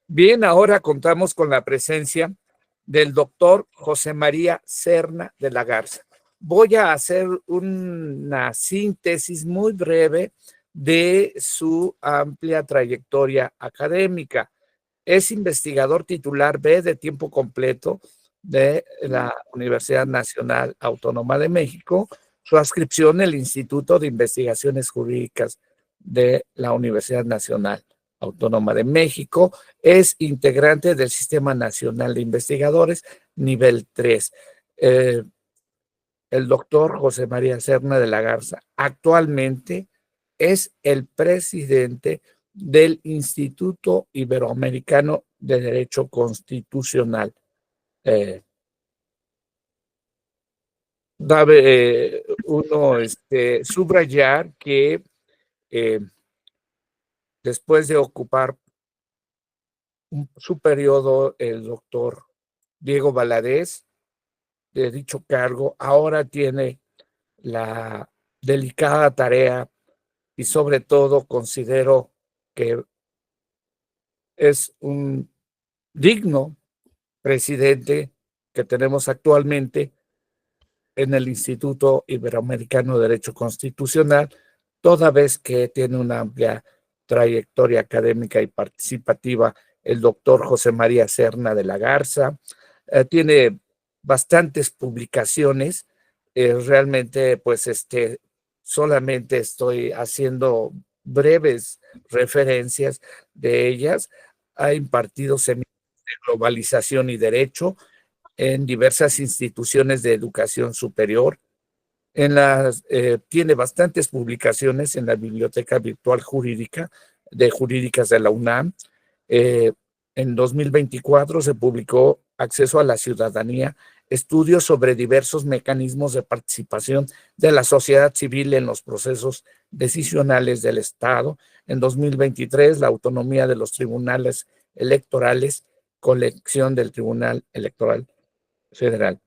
Bien, ahora contamos con la presencia del doctor José María Serna de la Garza. Voy a hacer una síntesis muy breve de su amplia trayectoria académica. Es investigador titular B de tiempo completo de la Universidad Nacional Autónoma de México. Su adscripción en el Instituto de Investigaciones Jurídicas de la Universidad Nacional Autónoma de México. Es integrante del Sistema Nacional de Investigadores, nivel 3. El doctor José María Serna de la Garza actualmente es el presidente del Instituto Iberoamericano de Derecho Constitucional. Cabe uno subrayar que después de ocupar su periodo, el doctor Diego Valadez, de dicho cargo, ahora tiene la delicada tarea y sobre todo considero que es un digno presidente que tenemos actualmente en el Instituto Iberoamericano de Derecho Constitucional, toda vez que tiene una amplia trayectoria académica y participativa el doctor José María Serna de la Garza. Tiene bastantes publicaciones. Realmente, pues, solamente estoy haciendo breves referencias de ellas. Ha impartido seminarios de globalización y derecho en diversas instituciones de educación superior. Tiene bastantes publicaciones en la Biblioteca Virtual Jurídica de Jurídicas de la UNAM. En 2024 se publicó Acceso a la Ciudadanía, estudios sobre diversos mecanismos de participación de la sociedad civil en los procesos decisionales del Estado. En 2023, la autonomía de los tribunales electorales, colección del Tribunal Electoral Federal.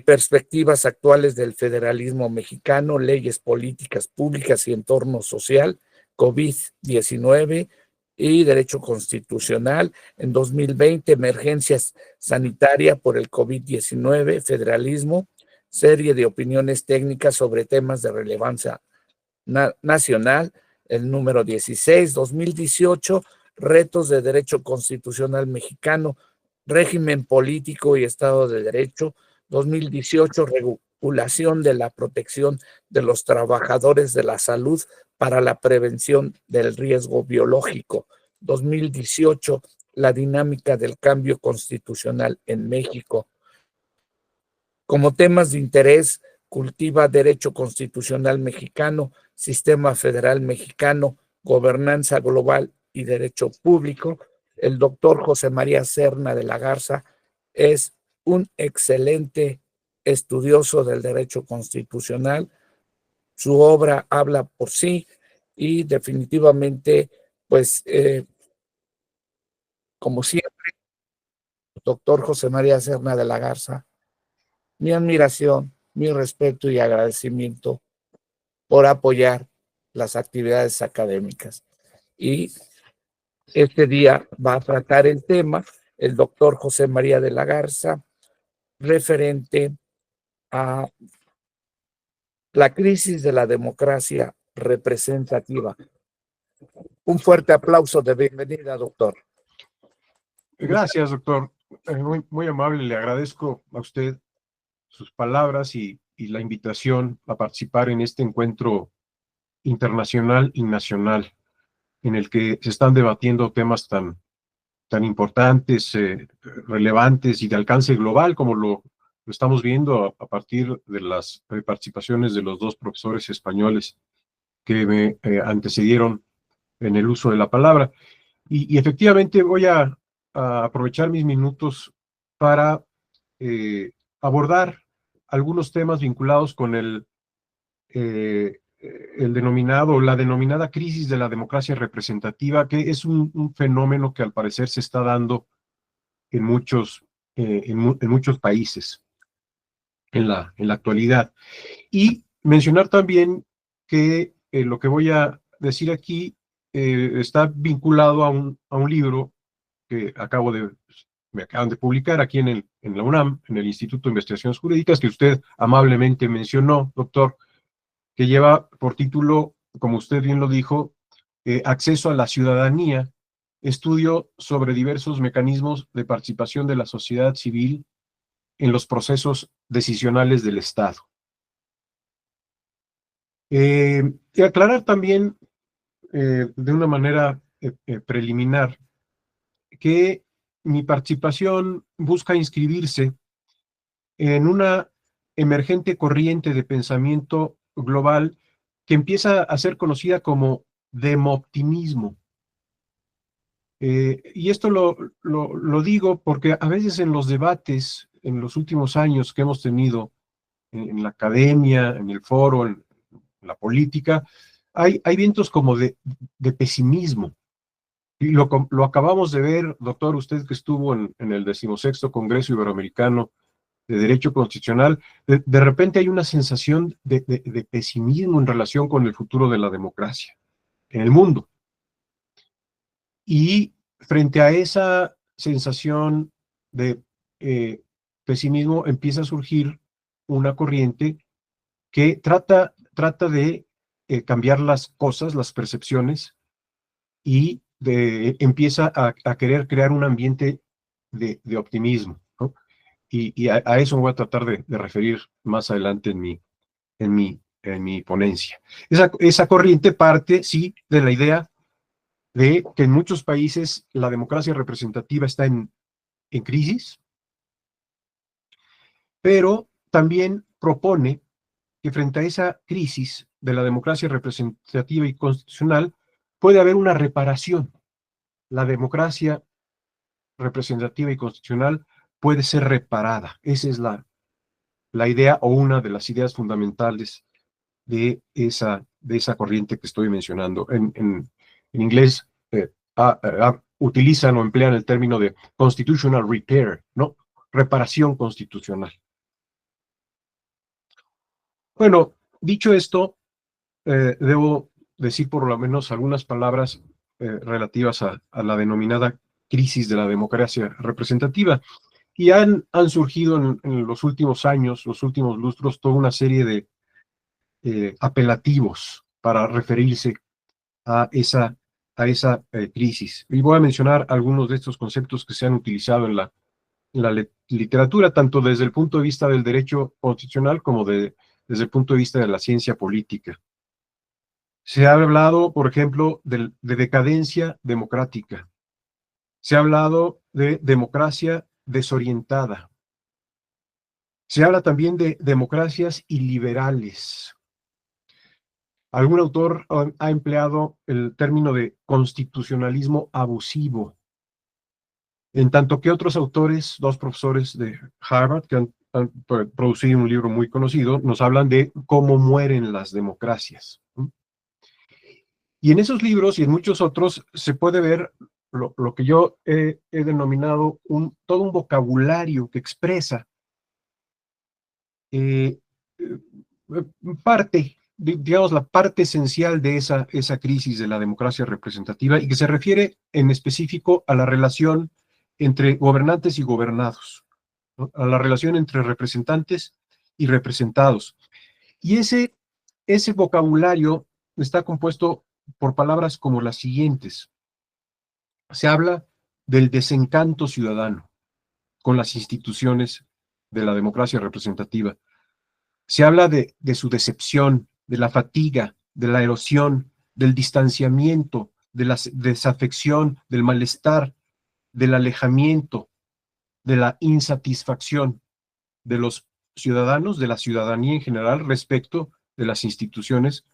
Perspectivas actuales del federalismo mexicano, leyes políticas públicas y entorno social, COVID-19 y derecho constitucional. En 2020, emergencias sanitaria por el COVID-19, federalismo, serie de opiniones técnicas sobre temas de relevancia nacional. El número 16, 2018, retos de derecho constitucional mexicano, régimen político y Estado de Derecho. 2018, regulación de la protección de los trabajadores de la salud para la prevención del riesgo biológico. 2018, la dinámica del cambio constitucional en México. Como temas de interés, cultiva derecho constitucional mexicano, sistema federal mexicano, gobernanza global y derecho público. El doctor José María Serna de la Garza es un excelente estudioso del derecho constitucional. Su obra habla por sí y definitivamente, pues, como siempre, doctor José María Serna de la Garza, mi admiración, mi respeto y agradecimiento por apoyar las actividades académicas. Y este día va a tratar el tema el doctor José María de la Garza, referente a la crisis de la democracia representativa. Un fuerte aplauso de bienvenida, doctor. Gracias, doctor. Muy amable, le agradezco a usted sus palabras y la invitación a participar en este encuentro internacional y nacional en el que se están debatiendo temas tan importantes, relevantes y de alcance global como lo estamos viendo a partir de las participaciones de los dos profesores españoles que me antecedieron en el uso de la palabra. Y efectivamente voy a aprovechar mis minutos para abordar algunos temas vinculados con la denominada crisis de la democracia representativa, que es un fenómeno que al parecer se está dando en muchos países en la actualidad. Y mencionar también que lo que voy a decir aquí está vinculado a un libro que me acaban de publicar aquí en la UNAM, en el Instituto de Investigaciones Jurídicas, que usted amablemente mencionó, doctor, que lleva por título, como usted bien lo dijo, Acceso a la ciudadanía, estudio sobre diversos mecanismos de participación de la sociedad civil en los procesos decisionales del Estado. Y aclarar también de una manera preliminar que mi participación busca inscribirse en una emergente corriente de pensamiento global que empieza a ser conocida como demoptimismo. Y esto lo digo porque a veces en los debates, en los últimos años que hemos tenido en la academia, en el foro, en la política, hay vientos como de pesimismo. Y lo acabamos de ver, doctor, usted que estuvo en el 16º Congreso Iberoamericano de Derecho Constitucional, de repente hay una sensación de pesimismo en relación con el futuro de la democracia en el mundo. Y frente a esa sensación de pesimismo empieza a surgir una corriente que trata de cambiar las cosas, las percepciones, y empieza a querer crear un ambiente de optimismo, ¿no? Y a eso me voy a tratar de referir más adelante en mi ponencia. Esa corriente parte, sí, de la idea de que en muchos países la democracia representativa está en crisis, pero también propone que frente a esa crisis de la democracia representativa y constitucional puede haber una reparación. La democracia representativa y constitucional puede ser reparada. Esa es la idea o una de las ideas fundamentales de esa corriente que estoy mencionando. En inglés utilizan o emplean el término de constitutional repair, ¿no? Reparación constitucional. Bueno, dicho esto, debo decir por lo menos algunas palabras relativas a la denominada crisis de la democracia representativa. Y han surgido en los últimos años, los últimos lustros, toda una serie de apelativos para referirse a esa crisis. Y voy a mencionar algunos de estos conceptos que se han utilizado en la literatura, tanto desde el punto de vista del derecho constitucional como desde el punto de vista de la ciencia política. Se ha hablado, por ejemplo, de decadencia democrática. Se ha hablado de democracia desorientada. Se habla también de democracias iliberales. Algún autor ha empleado el término de constitucionalismo abusivo, en tanto que otros autores, dos profesores de Harvard, que han producido un libro muy conocido, nos hablan de cómo mueren las democracias. Y en esos libros y en muchos otros se puede ver lo que yo he denominado todo un vocabulario que expresa digamos, la parte esencial de esa crisis de la democracia representativa y que se refiere en específico a la relación entre gobernantes y gobernados, ¿no? A la relación entre representantes y representados. Y ese vocabulario está compuesto por palabras como las siguientes. Se habla del desencanto ciudadano con las instituciones de la democracia representativa. Se habla de su decepción, de la fatiga, de la erosión, del distanciamiento, de la desafección, del malestar, del alejamiento, de la insatisfacción de los ciudadanos, de la ciudadanía en general, respecto de las instituciones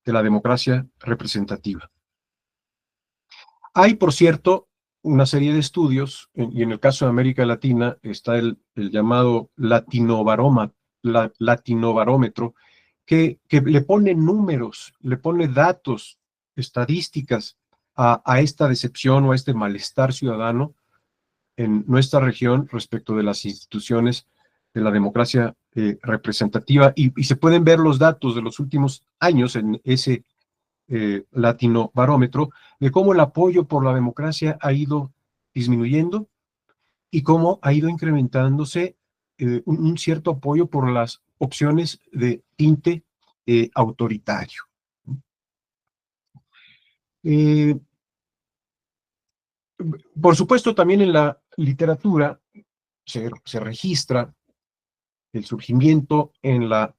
de la democracia representativa. Hay, por cierto, una serie de estudios, y en el caso de América Latina está el llamado latinobarómetro, que le pone números, le pone datos, estadísticas a esta decepción o a este malestar ciudadano en nuestra región respecto de las instituciones de la democracia representativa, y se pueden ver los datos de los últimos años en ese latinobarómetro, de cómo el apoyo por la democracia ha ido disminuyendo y cómo ha ido incrementándose un cierto apoyo por las opciones de tinte autoritario. Por supuesto, también en la literatura se registra el surgimiento en la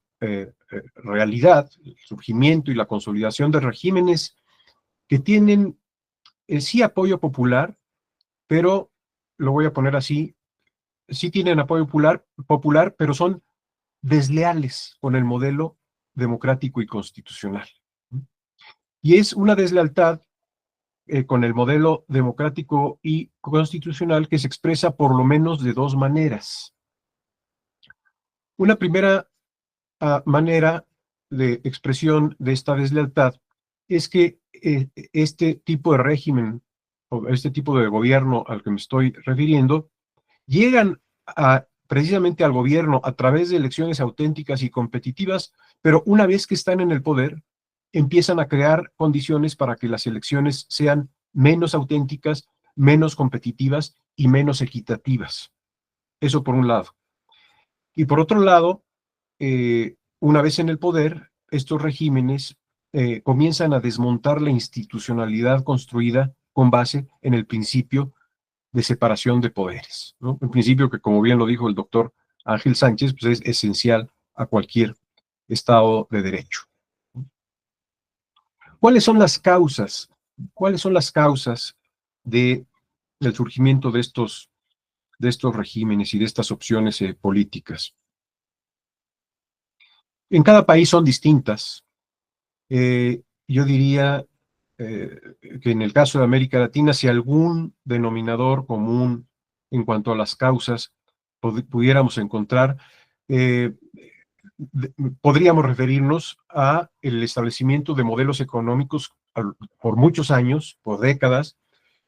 realidad, el surgimiento y la consolidación de regímenes que tienen sí apoyo popular, pero lo voy a poner así, sí tienen apoyo popular, pero son desleales con el modelo democrático y constitucional. Y es una deslealtad con el modelo democrático y constitucional que se expresa por lo menos de dos maneras. Una primera manera de expresión de esta deslealtad es que este tipo de régimen o este tipo de gobierno al que me estoy refiriendo llegan precisamente al gobierno a través de elecciones auténticas y competitivas, pero una vez que están en el poder, empiezan a crear condiciones para que las elecciones sean menos auténticas, menos competitivas y menos equitativas. Eso por un lado. Y por otro lado, una vez en el poder, estos regímenes comienzan a desmontar la institucionalidad construida con base en el principio de separación de poderes, ¿no? Un principio que, como bien lo dijo el doctor Ángel Sánchez, pues es esencial a cualquier Estado de Derecho. ¿Cuáles son las causas? ¿Cuáles son las causas del surgimiento de estos regímenes y de estas opciones políticas? En cada país son distintas. Yo diría que en el caso de América Latina, si algún denominador común en cuanto a las causas pudiéramos encontrar, podríamos referirnos a el establecimiento de modelos económicos por muchos años, por décadas,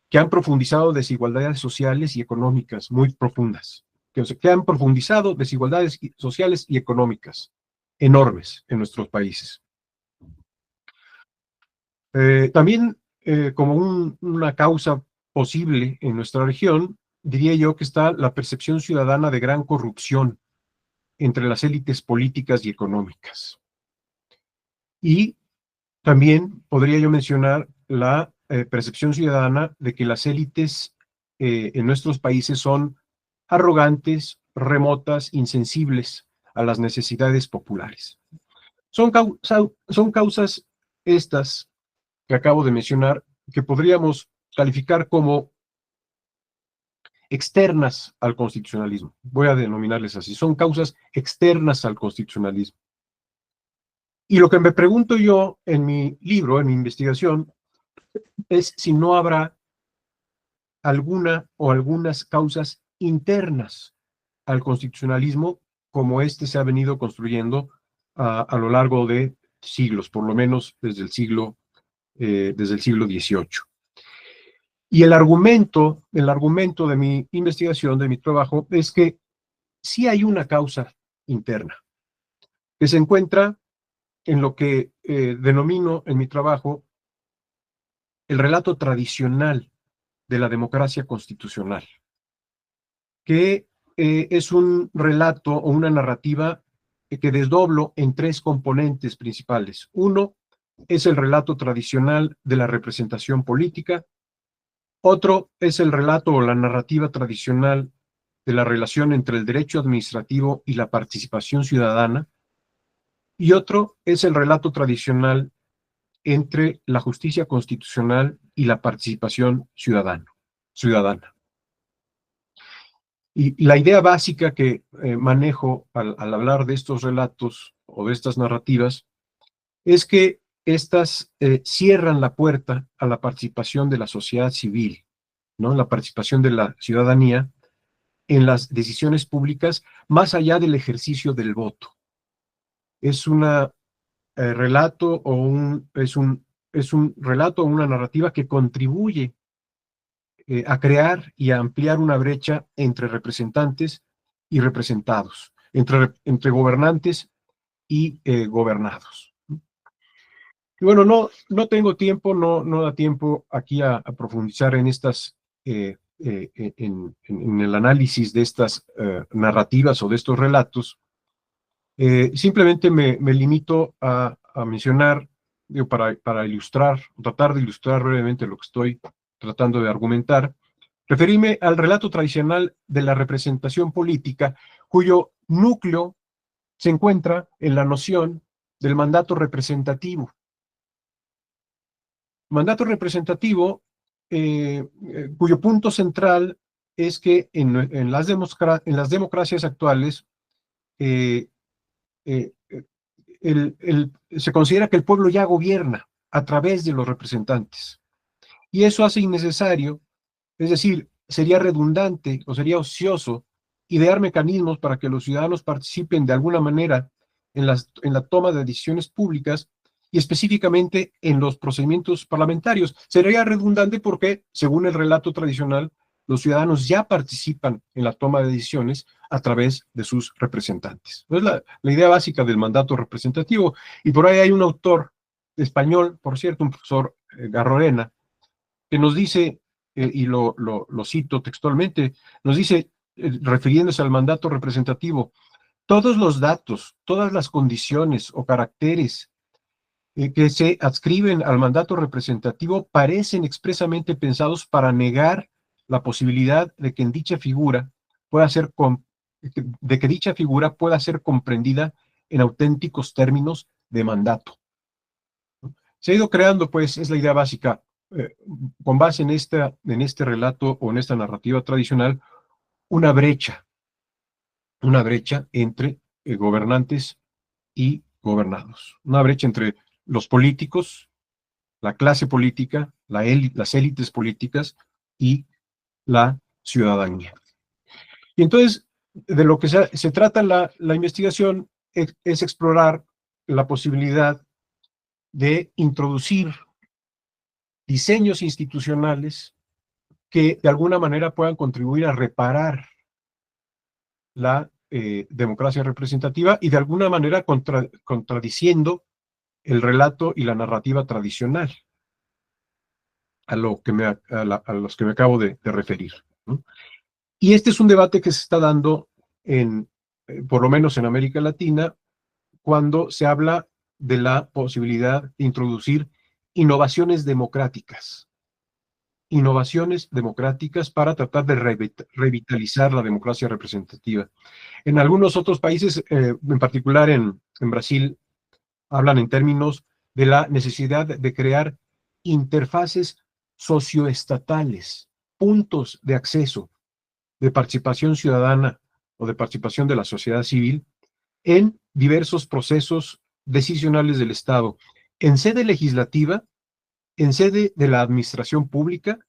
que han profundizado desigualdades sociales y económicas muy profundas, que han profundizado desigualdades sociales y económicas enormes en nuestros países. También como una causa posible en nuestra región, diría yo que está la percepción ciudadana de gran corrupción entre las élites políticas y económicas. Y también podría yo mencionar la percepción ciudadana de que las élites en nuestros países son arrogantes, remotas, insensibles a las necesidades populares. Son causas estas que acabo de mencionar, que podríamos calificar como externas al constitucionalismo. Voy a denominarles así. Son causas externas al constitucionalismo. Y lo que me pregunto yo en mi libro, en mi investigación, es si no habrá alguna o algunas causas internas al constitucionalismo, como este se ha venido construyendo a lo largo de siglos, por lo menos desde el siglo XVIII. Y el argumento de mi investigación, de mi trabajo, es que sí hay una causa interna, que se encuentra en lo que denomino en mi trabajo el relato tradicional de la democracia constitucional, que es un relato o una narrativa que desdoblo en tres componentes principales. Uno es el relato tradicional de la representación política. Otro es el relato o la narrativa tradicional de la relación entre el derecho administrativo y la participación ciudadana. Y otro es el relato tradicional entre la justicia constitucional y la participación ciudadana. Y la idea básica que manejo al hablar de estos relatos o de estas narrativas es que estas cierran la puerta a la participación de la sociedad civil, ¿no? La participación de la ciudadanía en las decisiones públicas más allá del ejercicio del voto. Es un relato o es un relato o una narrativa que contribuye a crear y a ampliar una brecha entre representantes y representados, entre gobernantes y gobernados. Y bueno, no tengo tiempo, no da tiempo aquí a profundizar en estas en el análisis de estas narrativas o de estos relatos. Simplemente me limito a mencionar, digo, para ilustrar, tratar de ilustrar brevemente lo que estoy tratando de argumentar, referirme al relato tradicional de la representación política, cuyo núcleo se encuentra en la noción del mandato representativo. Mandato representativo, cuyo punto central es que en las democracias actuales se considera que el pueblo ya gobierna a través de los representantes. Y eso hace innecesario, es decir, sería redundante o sería ocioso idear mecanismos para que los ciudadanos participen de alguna manera en la toma de decisiones públicas y específicamente en los procedimientos parlamentarios. Sería redundante porque, según el relato tradicional, los ciudadanos ya participan en la toma de decisiones a través de sus representantes. Es la idea básica del mandato representativo. Y por ahí hay un autor español, por cierto, un profesor Garroena, que nos dice, y lo cito textualmente, nos dice, refiriéndose al mandato representativo, todos los datos, todas las condiciones o caracteres que se adscriben al mandato representativo parecen expresamente pensados para negar la posibilidad de que dicha figura pueda ser comprendida en auténticos términos de mandato. Se ha ido creando, pues, es la idea básica, con base en este relato o en esta narrativa tradicional, una brecha entre gobernantes y gobernados, una brecha entre los políticos, la clase política, las élites políticas y la ciudadanía. Y entonces, de lo que se trata la investigación es explorar la posibilidad de introducir diseños institucionales que de alguna manera puedan contribuir a reparar la democracia representativa y de alguna manera contradiciendo el relato y la narrativa tradicional a los que me acabo de referir, ¿no? Y este es un debate que se está dando por lo menos en América Latina, cuando se habla de la posibilidad de introducir innovaciones democráticas para tratar de revitalizar la democracia representativa. En algunos otros países, en particular en Brasil, hablan en términos de la necesidad de crear interfaces socioestatales, puntos de acceso, de participación ciudadana o de participación de la sociedad civil en diversos procesos decisionales del Estado, en sede legislativa, en sede de la administración pública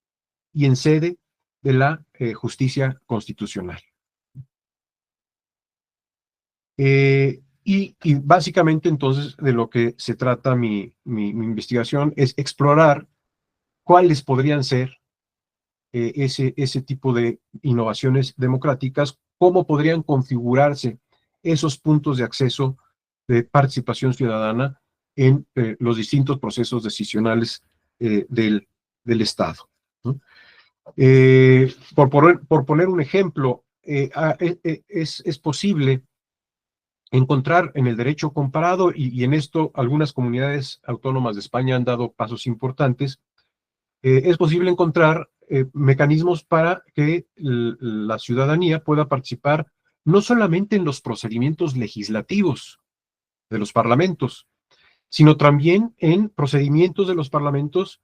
y en sede de la justicia constitucional. Y básicamente entonces de lo que se trata mi investigación es explorar cuáles podrían ser ese tipo de innovaciones democráticas, cómo podrían configurarse esos puntos de acceso de participación ciudadana en los distintos procesos decisionales del Estado, ¿no? Por poner un ejemplo, es posible encontrar en el derecho comparado, y en esto algunas comunidades autónomas de España han dado pasos importantes, es posible encontrar mecanismos para que la ciudadanía pueda participar no solamente en los procedimientos legislativos de los parlamentos, sino también en procedimientos de los parlamentos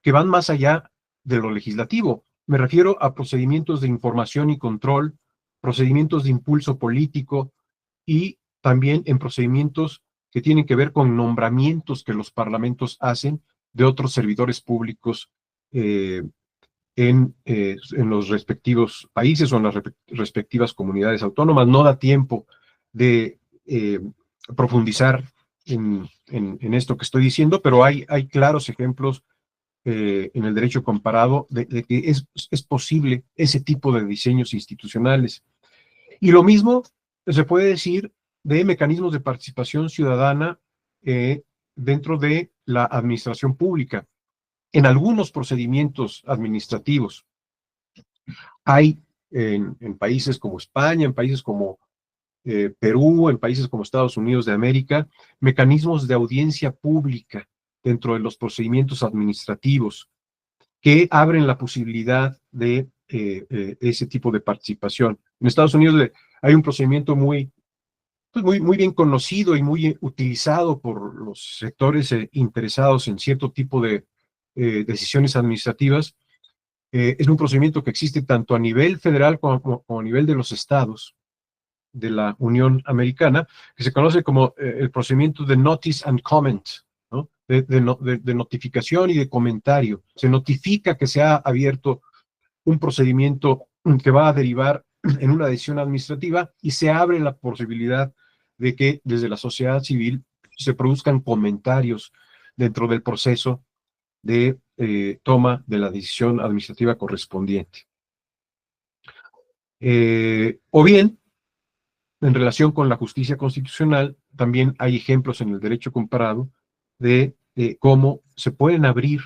que van más allá de lo legislativo. Me refiero a procedimientos de información y control, procedimientos de impulso político y también en procedimientos que tienen que ver con nombramientos que los parlamentos hacen de otros servidores públicos en los respectivos países o en las respectivas comunidades autónomas. No da tiempo de profundizar en esto que estoy diciendo, pero hay claros ejemplos en el derecho comparado de que es posible ese tipo de diseños institucionales. Y lo mismo se puede decir de mecanismos de participación ciudadana dentro de la administración pública, en algunos procedimientos administrativos. Hay en países como España, en países como Perú, en países como Estados Unidos de América, mecanismos de audiencia pública dentro de los procedimientos administrativos que abren la posibilidad de ese tipo de participación. En Estados Unidos hay un procedimiento muy bien conocido y muy utilizado por los sectores interesados en cierto tipo de decisiones administrativas. Es un procedimiento que existe tanto a nivel federal como a nivel de los estados de la Unión Americana, que se conoce como el procedimiento de notice and comment, ¿no? De notificación y de comentario. Se notifica que se ha abierto un procedimiento que va a derivar en una decisión administrativa y se abre la posibilidad de que desde la sociedad civil se produzcan comentarios dentro del proceso de toma de la decisión administrativa correspondiente. O bien, en relación con la justicia constitucional, también hay ejemplos en el derecho comparado de cómo se pueden abrir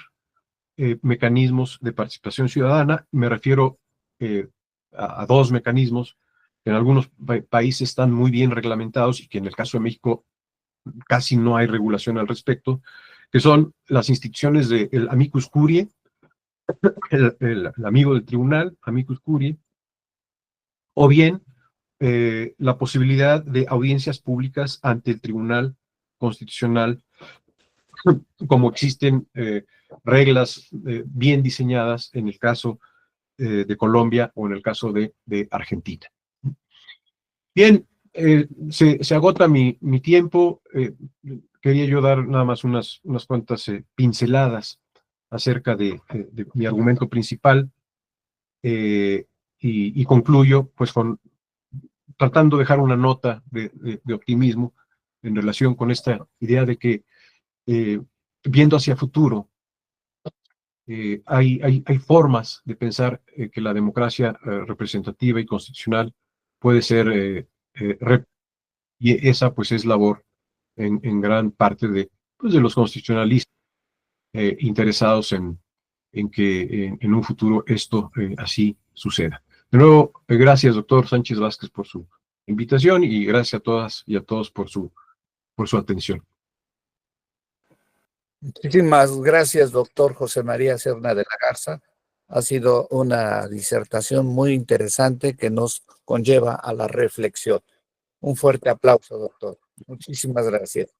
mecanismos de participación ciudadana. Me refiero a dos mecanismos que en algunos países están muy bien reglamentados y que en el caso de México casi no hay regulación al respecto, que son las instituciones del amicus curiae, el amigo del tribunal, amicus curiae, o bien la posibilidad de audiencias públicas ante el Tribunal Constitucional, como existen reglas bien diseñadas en el caso de Colombia o en el caso de Argentina. Bien, se agota mi tiempo. Quería yo dar nada más unas cuantas pinceladas acerca de mi argumento principal y concluyo pues tratando de dejar una nota de optimismo en relación con esta idea de que viendo hacia futuro, hay formas de pensar que la democracia representativa y constitucional puede ser, y esa pues es labor en gran parte de los constitucionalistas interesados en que en un futuro esto así suceda. De nuevo, gracias, doctor Sánchez Vázquez, por su invitación y gracias a todas y a todos por su atención. Muchísimas gracias, doctor José María Serna de la Garza. Ha sido una disertación muy interesante que nos conlleva a la reflexión. Un fuerte aplauso, doctor. Muchísimas gracias.